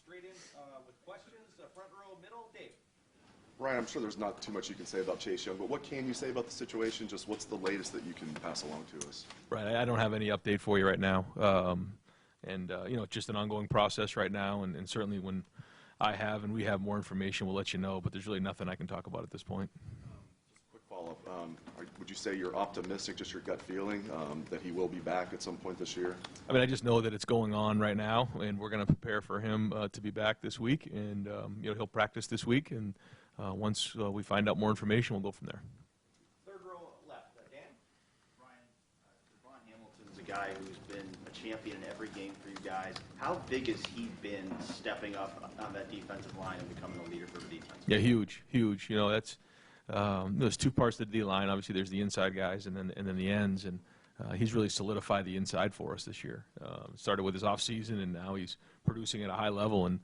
straight in with questions. Front row, middle, Dave. Ryan, I'm sure there's not too much you can say about Chase Young, but what can you say about the situation? Just what's the latest that you can pass along to us? Right, I don't have any update for you right now. It's just an ongoing process right now, and certainly when I have and we have more information, we'll let you know, but there's really nothing I can talk about at this point. Just a quick follow-up. Would you say you're optimistic, just your gut feeling, that he will be back at some point this year? I mean, I just know that it's going on right now, and we're going to prepare for him to be back this week, and he'll practice this week, and once we find out more information, we'll go from there. Third row left, Dan. Ryan, Devon Hamilton's a guy who's been a champion in every game for you guys. How big has he been stepping up on that defensive line and becoming a leader for the defense? Yeah, huge. That's there's two parts to the D line. Obviously, there's the inside guys and then the ends, and he's really solidified the inside for us this year. Started with his off season, and now he's producing at a high level. And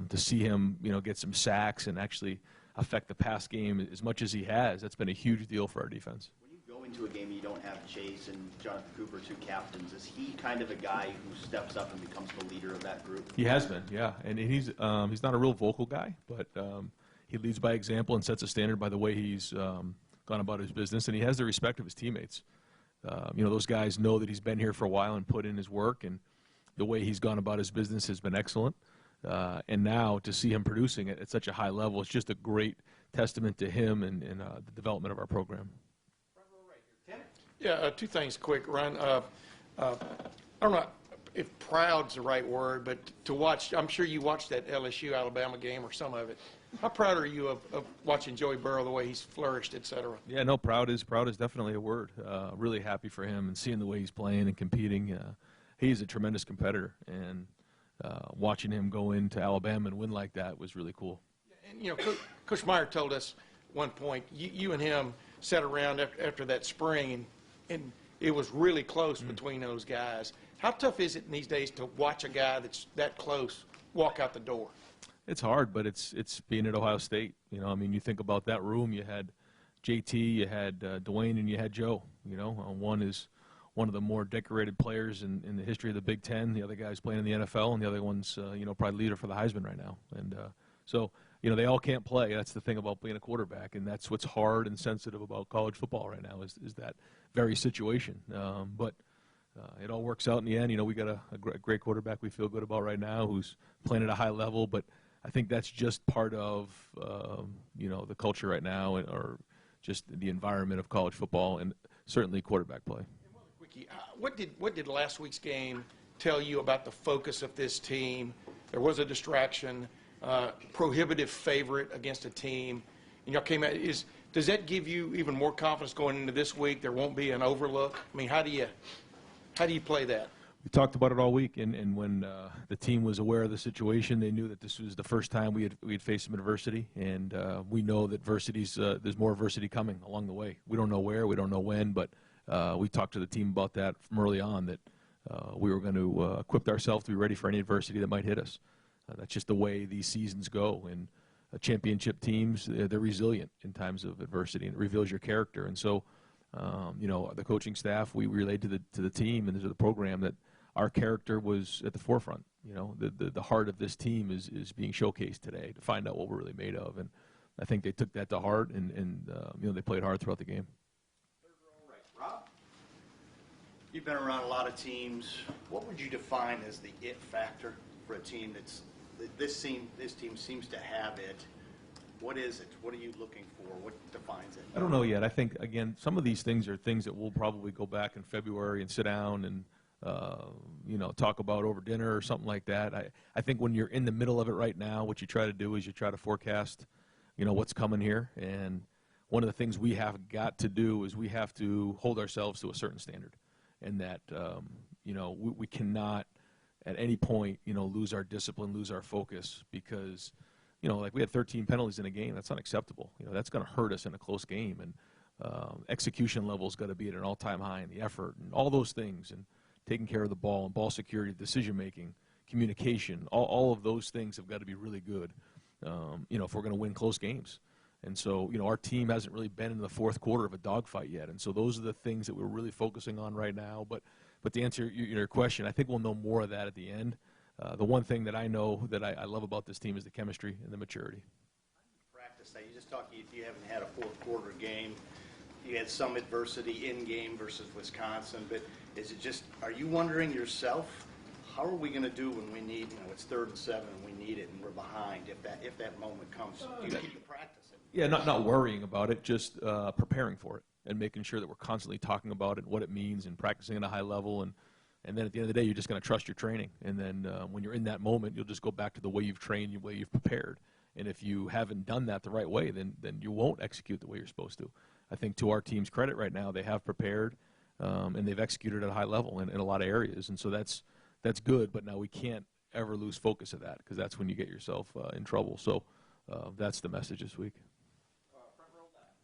to see him, get some sacks and actually affect the pass game as much as he has, that's been a huge deal for our defense. When you go into a game and you don't have Chase and Jonathan Cooper, two captains, is he kind of a guy who steps up and becomes the leader of that group? He has been, yeah. And he's not a real vocal guy, but he leads by example and sets a standard by the way he's gone about his business, and he has the respect of his teammates. Those guys know that he's been here for a while and put in his work, and the way he's gone about his business has been excellent. And now to see him producing it at such a high level, it's just a great testament to him and the development of our program. Front row right here, Tim. Yeah, two things quick, Ryan. I don't know if proud's the right word, but to watch, I'm sure you watched that LSU-Alabama game or some of it. How proud are you of watching Joey Burrow, the way he's flourished, et cetera? Yeah, no, proud is definitely a word. Really happy for him and seeing the way he's playing and competing. He's a tremendous competitor, and watching him go into Alabama and win like that was really cool. And, Coach Meyer told us one point, you and him sat around after that spring, and it was really close between those guys. How tough is it in these days to watch a guy that's that close walk out the door? It's hard, but it's being at Ohio State. You think about that room. You had JT, you had Dwayne, and you had Joe. One is one of the more decorated players in the history of the Big Ten. The other guy's playing in the NFL, and the other one's probably leader for the Heisman right now. And so they all can't play. That's the thing about being a quarterback, and that's what's hard and sensitive about college football right now is that very situation. But it all works out in the end. We got a great quarterback we feel good about right now who's playing at a high level, but I think that's just part of the culture right now, or just the environment of college football, and certainly quarterback play. Quickie, what did last week's game tell you about the focus of this team? There was a distraction, prohibitive favorite against a team, and y'all came out. Does that give you even more confidence going into this week? There won't be an overlook. I mean, how do you play that? We talked about it all week, and when the team was aware of the situation, they knew that this was the first time we had faced some adversity, and we know that there's more adversity coming along the way. We don't know where, we don't know when, but we talked to the team about that from early on, that we were going to equip ourselves to be ready for any adversity that might hit us. That's just the way these seasons go, and championship teams, they're resilient in times of adversity, and it reveals your character. And so, the coaching staff, we relayed to the team and to the program that our character was at the forefront. The heart of this team is being showcased today to find out what we're really made of. And I think they took that to heart, and they played hard throughout the game. Third row right. Rob? You've been around a lot of teams. What would you define as the it factor for a team this team seems to have it? What is it? What are you looking for? What defines it? I don't know yet. I think, again, some of these things are things that we'll probably go back in February and sit down and talk about over dinner or something like that. I think when you're in the middle of it right now, what you try to do is you try to forecast, what's coming here. And one of the things we have got to do is we have to hold ourselves to a certain standard, and that we cannot at any point lose our discipline, lose our focus, because like we had 13 penalties in a game. That's unacceptable. That's going to hurt us in a close game, and execution level's got to be at an all-time high, and the effort and all those things, and taking care of the ball and ball security, decision-making, communication, all of those things have got to be really good, if we're going to win close games. And so, our team hasn't really been in the fourth quarter of a dogfight yet. And so those are the things that we're really focusing on right now. But to answer your question, I think we'll know more of that at the end. the one thing that I know that I love about this team is the chemistry and the maturity. Practice that. You just talked, you haven't had a fourth quarter game. You had some adversity in game versus Wisconsin, but is it just, are you wondering yourself, how are we going to do when we need, it's 3rd and 7 and we need it and we're behind if that moment comes? Do you keep practicing? Yeah, not worrying about it, just preparing for it and making sure that we're constantly talking about it, what it means, and practicing at a high level. And then at the end of the day, you're just going to trust your training. And then when you're in that moment, you'll just go back to the way you've trained, the way you've prepared. And if you haven't done that the right way, then you won't execute the way you're supposed to. I think to our team's credit right now, they have prepared and they've executed at a high level in a lot of areas. And so that's good, but now we can't ever lose focus of that because that's when you get yourself in trouble. So that's the message this week. Front row left.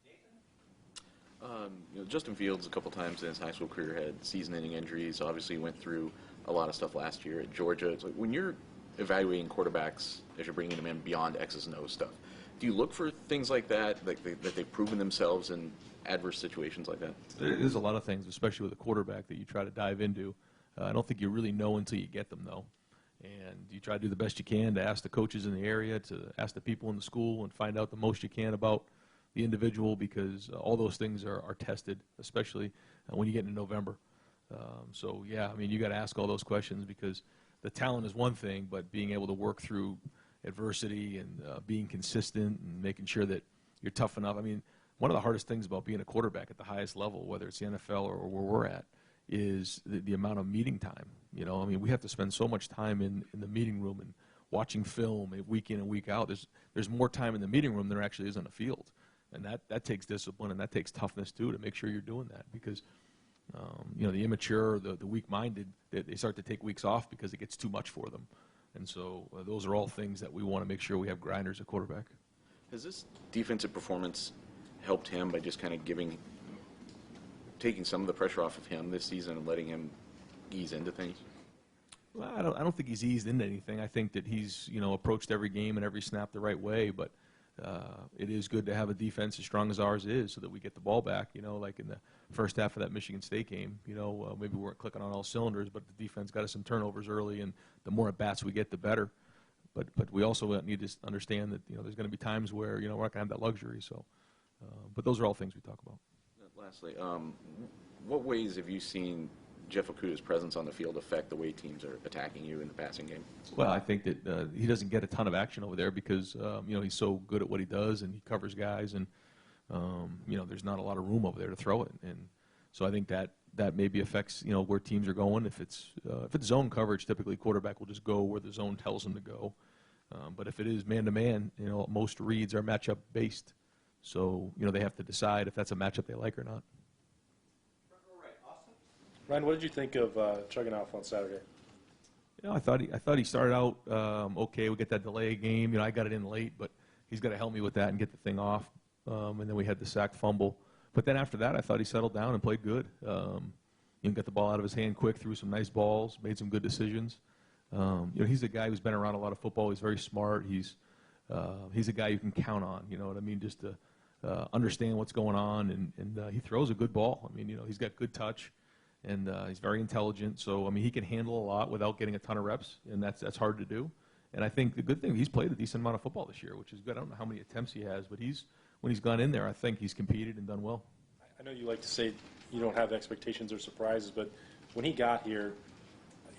Nathan? Justin Fields a couple times in his high school career had season-ending injuries. Obviously went through a lot of stuff last year at Georgia. It's like when you're evaluating quarterbacks as you're bringing them in beyond X's and O's stuff, do you look for things like that, that they've proven themselves in adverse situations like that? There's a lot of things, especially with a quarterback, that you try to dive into. I don't think you really know until you get them, though. And you try to do the best you can to ask the coaches in the area, to ask the people in the school, and find out the most you can about the individual, because all those things are tested, especially when you get into November. So, yeah, I mean, you got to ask all those questions because the talent is one thing, but being able to work through adversity and being consistent and making sure that you're tough enough. I mean, one of the hardest things about being a quarterback at the highest level, whether it's the NFL or where we're at, is the amount of meeting time. I mean, we have to spend so much time in the meeting room and watching film week in and week out. There's more time in the meeting room than there actually is on the field. And that takes discipline and that takes toughness, too, to make sure you're doing that because, the immature, the weak-minded, they start to take weeks off because it gets too much for them. And so those are all things that we want to make sure we have grinders at quarterback. Has this defensive performance helped him by just kind of taking some of the pressure off of him this season and letting him ease into things? Well, I don't think he's eased into anything. I think that he's approached every game and every snap the right way. But it is good to have a defense as strong as ours is, so that we get the ball back. Like in the first half of that Michigan State game, maybe we weren't clicking on all cylinders, but the defense got us some turnovers early, and the more at bats we get, the better. But we also need to understand that there's going to be times where we're not going to have that luxury. So, but those are all things we talk about. Lastly, what ways have you seen Jeff Okudah's presence on the field affect the way teams are attacking you in the passing game? Well, I think that he doesn't get a ton of action over there because he's so good at what he does and he covers guys, and there's not a lot of room over there to throw it. And so I think that maybe affects where teams are going. If it's zone coverage, typically quarterback will just go where the zone tells him to go. But if it is man-to-man, most reads are matchup based. So they have to decide if that's a matchup they like or not. Front row right. Austin? Ryan, what did you think of Chugginoff on Saturday? I thought he started out okay. We get that delay game. I got it in late, but he's got to help me with that and get the thing off. And then we had the sack fumble. But then after that, I thought he settled down and played good. Got the ball out of his hand quick, threw some nice balls, made some good decisions. He's a guy who's been around a lot of football. He's very smart. He's a guy you can count on. You know what I mean? Just to understand what's going on, and he throws a good ball. I mean, he's got good touch, and he's very intelligent. So I mean, he can handle a lot without getting a ton of reps, and that's hard to do. And I think the good thing, he's played a decent amount of football this year, which is good. I don't know how many attempts he has, but when he's gone in there, I think he's competed and done well. I know you like to say you don't have expectations or surprises, but when he got here,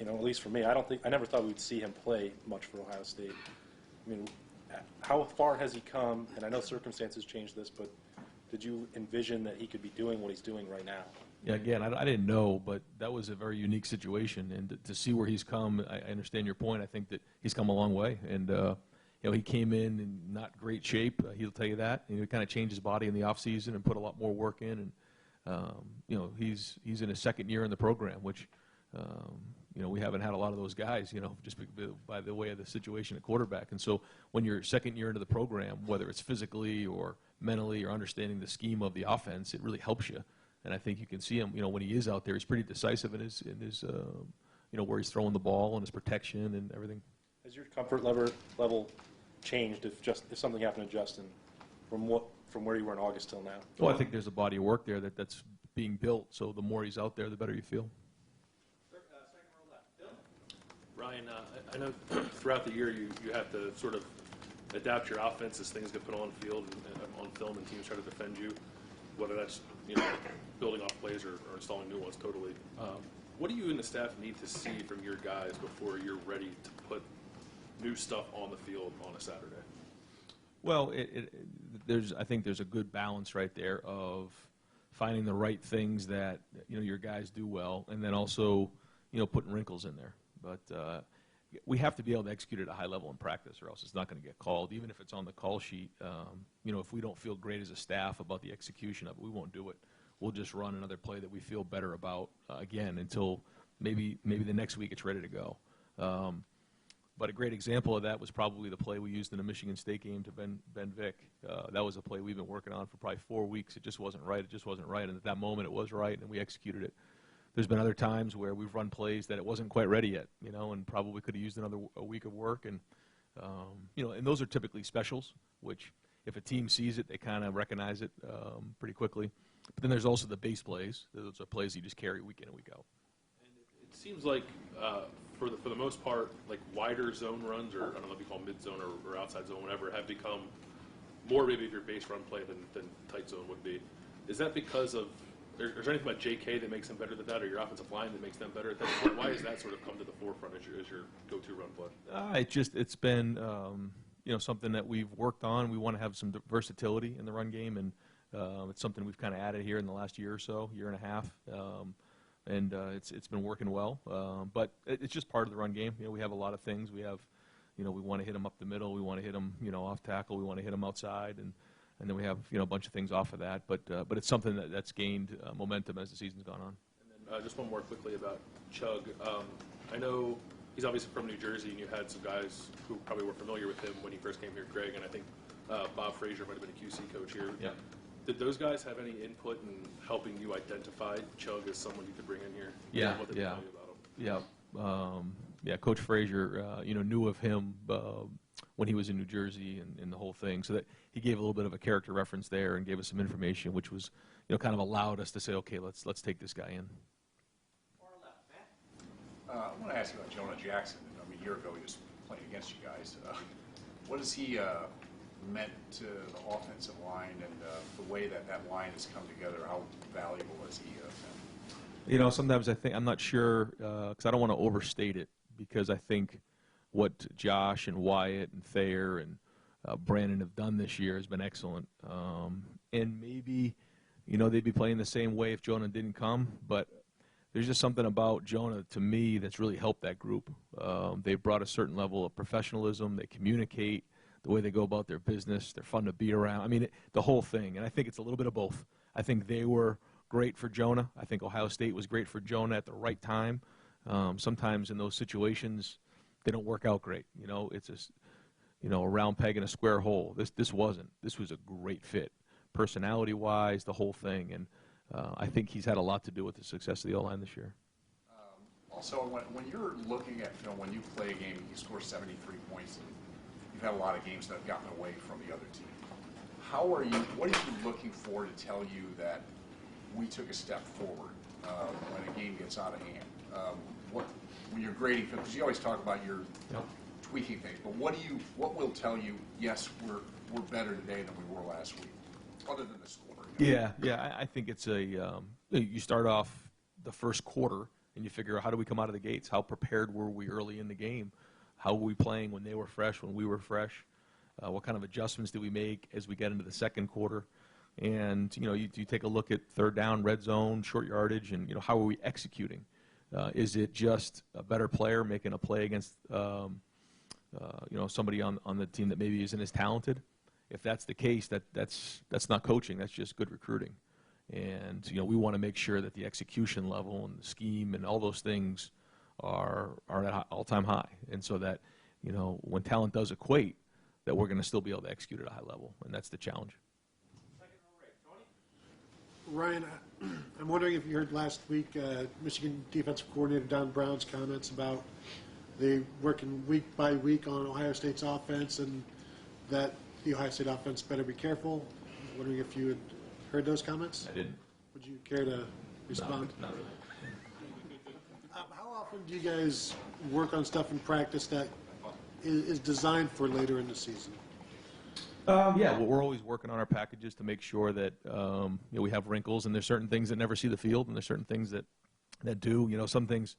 at least for me, I never thought we'd see him play much for Ohio State. I mean, how far has he come? And I know circumstances changed this, but did you envision that he could be doing what he's doing right now? Yeah, again, I didn't know, but that was a very unique situation. And to see where he's come, I understand your point. I think that he's come a long way. And, he came in not great shape. He'll tell you that. He kind of changed his body in the offseason and put a lot more work in. And, he's in his second year in the program, which, we haven't had a lot of those guys, just by the way of the situation at quarterback. And so when you're second year into the program, whether it's physically or mentally or understanding the scheme of the offense, it really helps you. And I think you can see him, when he is out there, he's pretty decisive in his where he's throwing the ball and his protection and everything. Has your comfort level changed if something happened to Justin from where you were in August till now? Well, I think there's a body of work there that's being built. So the more he's out there, the better you feel. Second row left. Bill? Ryan, I know throughout the year you have to sort of adapt your offense as things get put on field and on film, and teams try to defend you, whether that's building off plays or installing new ones. Totally. What do you and the staff need to see from your guys before you're ready to put new stuff on the field on a Saturday? Well, I think there's a good balance right there of finding the right things that your guys do well, and then also putting wrinkles in there. But we have to be able to execute at a high level in practice, or else it's not going to get called. Even if it's on the call sheet, if we don't feel great as a staff about the execution of it, we won't do it. We'll just run another play that we feel better about again until maybe the next week it's ready to go. But a great example of that was probably the play we used in the Michigan State game to Ben Vick. That was a play we've been working on for probably 4 weeks. It just wasn't right. And at that moment it was right, and we executed it. There's been other times where we've run plays that it wasn't quite ready yet, and probably could have used a week of work. And, and those are typically specials, which if a team sees it, they kind of recognize it pretty quickly. But then there's also the base plays. Those are plays you just carry week in and week out. And it seems like for the most part, like wider zone runs, or I don't know if you call them mid zone or outside zone, whatever, have become more maybe of your base run play than tight zone would be. Is that because of, is there anything about J.K. that makes them better than that, or your offensive line that makes them better at that? Why has that sort of come to the forefront as your go-to run play? It's been something that we've worked on. We want to have some versatility in the run game, and it's something we've kind of added here in the last year or so, year and a half. And it's been working well, but it's just part of the run game. We have a lot of things. We have, we want to hit them up the middle. We want to hit them, off tackle. We want to hit them outside, and then we have, a bunch of things off of that. But it's something that's gained momentum as the season's gone on. And then just one more quickly about Chug. I know he's obviously from New Jersey, and you had some guys who probably were familiar with him when he first came here, Greg, and I think Bob Frazier might have been a QC coach here. Yeah. Did those guys have any input in helping you identify Chug as someone you could bring in here? Yeah, What did they tell you about him? Yeah. Coach Frazier, knew of him when he was in New Jersey and the whole thing, so that he gave a little bit of a character reference there and gave us some information, which was, kind of allowed us to say, okay, let's take this guy in. I want to ask you about Jonah Jackson. A year ago he was playing against you guys. What has he meant to the offensive line and the way that line has come together? How valuable has he been? Sometimes I'm not sure, because I don't want to overstate it, because I think what Josh and Wyatt and Thayer and Brandon have done this year has been excellent. And maybe, they'd be playing the same way if Jonah didn't come, but there's just something about Jonah, to me, that's really helped that group. They've brought a certain level of professionalism. They communicate the way they go about their business. They're fun to be around. I mean, the whole thing. And I think it's a little bit of both. I think they were great for Jonah. I think Ohio State was great for Jonah at the right time. Sometimes in those situations, they don't work out great. It's a round peg in a square hole. This wasn't. This was a great fit, personality-wise, the whole thing. And I think he's had a lot to do with the success of the O-line this year. Also, when you're looking at film, when you play a game and you score 73 points, and you've had a lot of games that have gotten away from the other team, what are you looking for to tell you that we took a step forward when a game gets out of hand? When you're grading film, because you always talk about your tweaking things, but what will tell you, yes, we're better today than we were last week, other than the score? Yeah, I think it's you start off the first quarter and you figure out, how do we come out of the gates? How prepared were we early in the game? How were we playing when they were fresh, when we were fresh? What kind of adjustments did we make as we get into the second quarter? And, you take a look at third down, red zone, short yardage, and, how are we executing? Is it just a better player making a play against, somebody on the team that maybe isn't as talented? If that's the case, that's not coaching. That's just good recruiting. And, we want to make sure that the execution level and the scheme and all those things are at all-time high. And so that, when talent does equate, that we're going to still be able to execute at a high level. And that's the challenge. Ryan, I'm wondering if you heard last week Michigan defensive coordinator Don Brown's comments about they working week by week on Ohio State's offense, and that the Ohio State offense better be careful. I'm wondering if you had heard those comments? I didn't. Would you care to respond? Not really. How often do you guys work on stuff in practice that is designed for later in the season? Yeah, well, we're always working on our packages to make sure that we have wrinkles, and there's certain things that never see the field, and there's certain things that do. Some things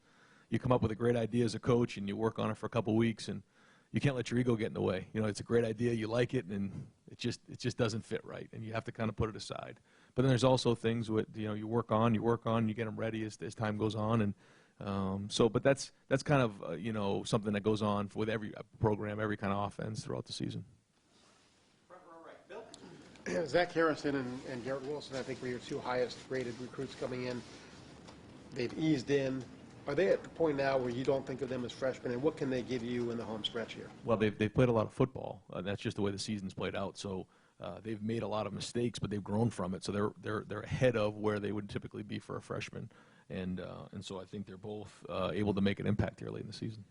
you come up with a great idea as a coach, and you work on it for a couple weeks, and you can't let your ego get in the way. It's a great idea, you like it, and it just doesn't fit right, and you have to kind of put it aside. But then there's also things with you work on, you get them ready as time goes on, and but that's kind of something that goes on with every program, every kind of offense throughout the season. Front row right. Bill? Zach Harrison and Garrett Wilson, I think, were your two highest rated recruits coming in. They've eased in. Are they at the point now where you don't think of them as freshmen, and what can they give you in the home stretch here? Well, they've played a lot of football. That's just the way the season's played out. So they've made a lot of mistakes, but they've grown from it. So they're ahead of where they would typically be for a freshman, and so I think they're both able to make an impact here late in the season.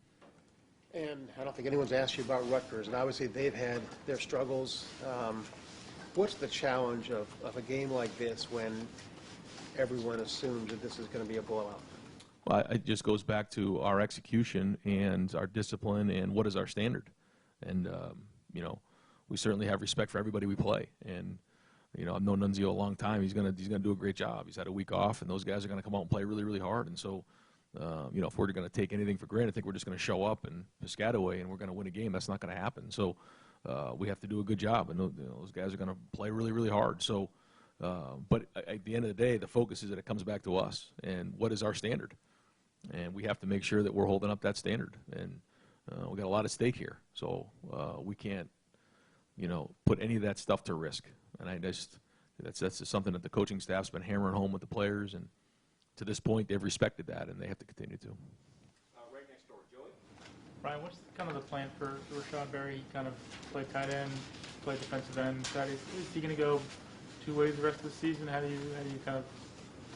And I don't think anyone's asked you about Rutgers, and obviously they've had their struggles. What's the challenge of a game like this when everyone assumes that this is going to be a blowout? Well, it just goes back to our execution and our discipline and what is our standard. And, we certainly have respect for everybody we play. And, I've known Nunzio a long time. He's gonna do a great job. He's had a week off, and those guys are going to come out and play really, really hard. And so, if we're going to take anything for granted, I think we're just going to show up and Piscataway and we're going to win a game. That's not going to happen. So we have to do a good job, and those guys are going to play really, really hard. So, but at the end of the day, the focus is that it comes back to us and what is our standard. And we have to make sure that we're holding up that standard. And we got a lot at stake here. So we can't, put any of that stuff to risk. And that's just something that the coaching staff's been hammering home with the players. And to this point, they've respected that, and they have to continue to. Right next door, Joey. Brian, what's kind of the plan for Rashad Berry? He kind of play tight end, play defensive end. Is he going to go two ways the rest of the season? How do you kind of?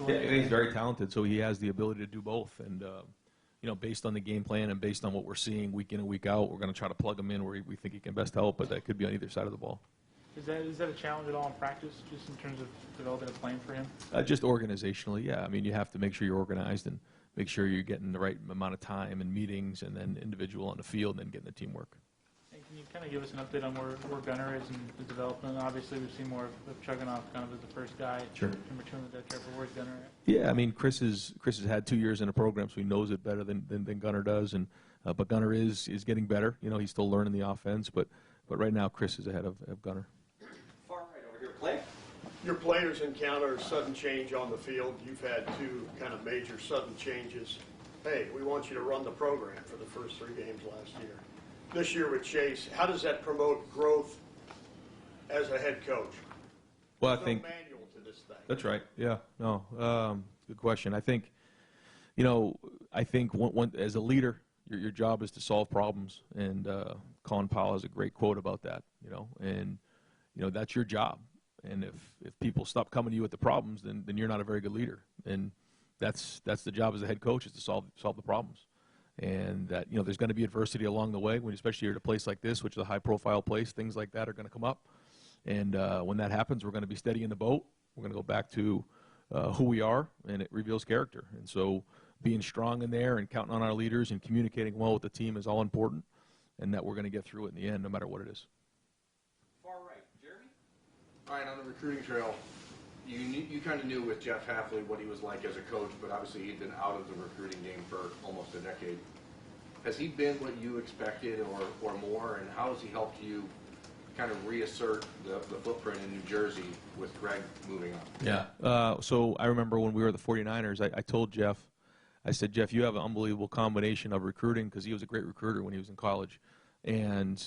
Yeah, he's very talented, so he has the ability to do both. And based on the game plan and based on what we're seeing week in and week out, we're going to try to plug him in where we think he can best help. But that could be on either side of the ball. Is that a challenge at all in practice, just in terms of developing a plan for him? Just organizationally, yeah. I mean, you have to make sure you're organized and make sure you're getting the right amount of time and meetings, and then individual on the field, and then getting the teamwork. And can you kind of give us an update on where Gunnar is in the development? Obviously, we've seen more of Chugginoff kind of as the first guy. Sure. Number 2 in the depth chart, but where's Gunnar at? Yeah, I mean, Chris has had 2 years in a program, so he knows it better than Gunnar does. And but Gunnar is getting better. He's still learning the offense, but right now Chris is ahead of Gunnar. Far right over here, Clay. Your players encounter sudden change on the field. You've had 2 kind of major sudden changes. Hey, we want you to run the program for the first 3 games last year. This year with Chase, how does that promote growth as a head coach? Well, There's no manual to this thing. That's right. Yeah. No. Good question. I think, as a leader, your job is to solve problems, and Colin Powell has a great quote about that. And that's your job. And if people stop coming to you with the problems, then you're not a very good leader. And that's the job as a head coach, is to solve the problems. And that there's going to be adversity along the way, especially at a place like this, which is a high-profile place. Things like that are going to come up. And when that happens, we're going to be steady in the boat. We're going to go back to who we are, and it reveals character. And so being strong in there and counting on our leaders and communicating well with the team is all important, and that we're going to get through it in the end, no matter what it is. Far right, Jeremy. Ryan, on the recruiting trail, you kind of knew with Jeff Hafley what he was like as a coach, but obviously he'd been out of the recruiting game for almost a decade. Has he been what you expected or more, and how has he helped you kind of reassert the footprint in New Jersey with Greg moving up? Yeah. So I remember when we were the 49ers, I told Jeff, I said, Jeff, you have an unbelievable combination of recruiting, because he was a great recruiter when he was in college, and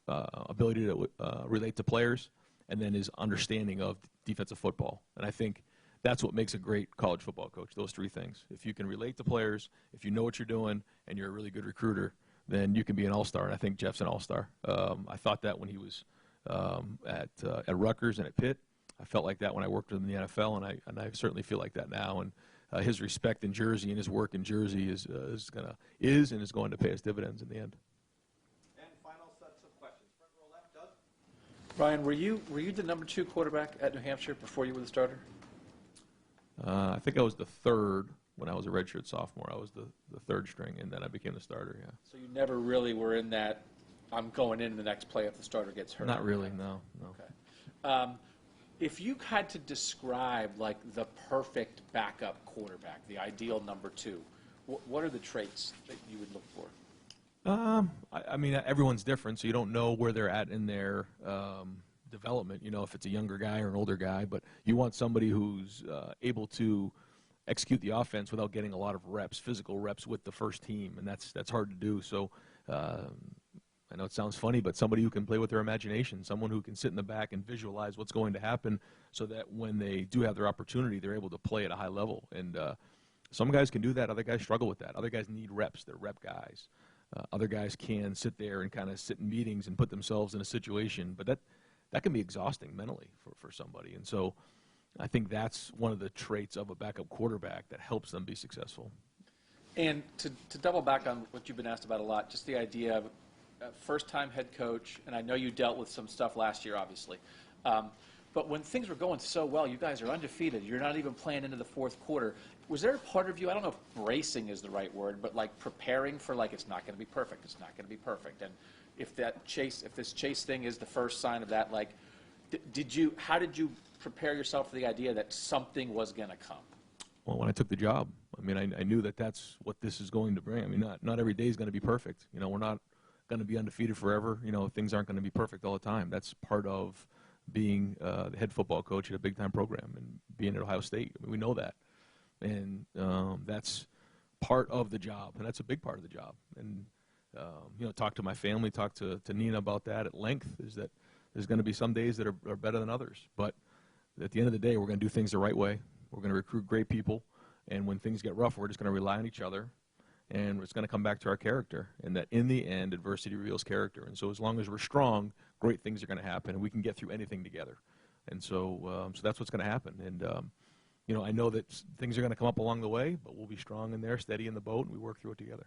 ability to relate to players, and then his understanding of defensive football. And I think that's what makes a great college football coach, those 3 things. If you can relate to players, if you know what you're doing, and you're a really good recruiter, then you can be an all-star, and I think Jeff's an all-star. I thought that when he was at Rutgers and at Pitt. I felt like that when I worked with him in the NFL, and I certainly feel like that now. And his respect in Jersey and his work in Jersey is going to pay us dividends in the end. And final sets of questions. Front row left, Doug. Brian, were you the number 2 quarterback at New Hampshire before you were the starter? I think I was the 3rd when I was a redshirt sophomore. I was the third string, and then I became the starter, yeah. So you never really were in that, I'm going in the next play if the starter gets hurt? Not really, no. Okay. If you had to describe like the perfect backup quarterback, the ideal number 2, what are the traits that you would look for? I mean, everyone's different, so you don't know where they're at in their development, if it's a younger guy or an older guy, but you want somebody who's able to execute the offense without getting a lot of reps, physical reps with the first team, and that's hard to do. So I know it sounds funny, but somebody who can play with their imagination, someone who can sit in the back and visualize what's going to happen so that when they do have their opportunity, they're able to play at a high level. And some guys can do that. Other guys struggle with that. Other guys need reps. They're rep guys. Other guys can sit there and kind of sit in meetings and put themselves in a situation, but that can be exhausting mentally for somebody. And so I think that's one of the traits of a backup quarterback that helps them be successful. And to double back on what you've been asked about a lot, just the idea of first-time head coach, and I know you dealt with some stuff last year, obviously. But when things were going so well, you guys are undefeated. You're not even playing into the fourth quarter. Was there a part of you, I don't know if bracing is the right word, but like preparing for like it's not going to be perfect, it's not going to be perfect. And if this Chase thing is the first sign of that, like, how did you prepare yourself for the idea that something was going to come? Well, when I took the job, I mean, I knew that that's what this is going to bring. I mean, not every day is going to be perfect. We're not going to be undefeated forever. Things aren't going to be perfect all the time. That's part of being the head football coach at a big-time program and being at Ohio State. I mean, we know that. And that's part of the job, and that's a big part of the job. And, talk to my family, talk to Nina about that at length, is that there's going to be some days that are better than others. But at the end of the day, we're going to do things the right way. We're going to recruit great people. And when things get rough, we're just going to rely on each other. And it's going to come back to our character. And that in the end, adversity reveals character. And so as long as we're strong, great things are going to happen, and we can get through anything together. And so that's what's going to happen. And, I know that things are going to come up along the way, but we'll be strong in there, steady in the boat, and we work through it together.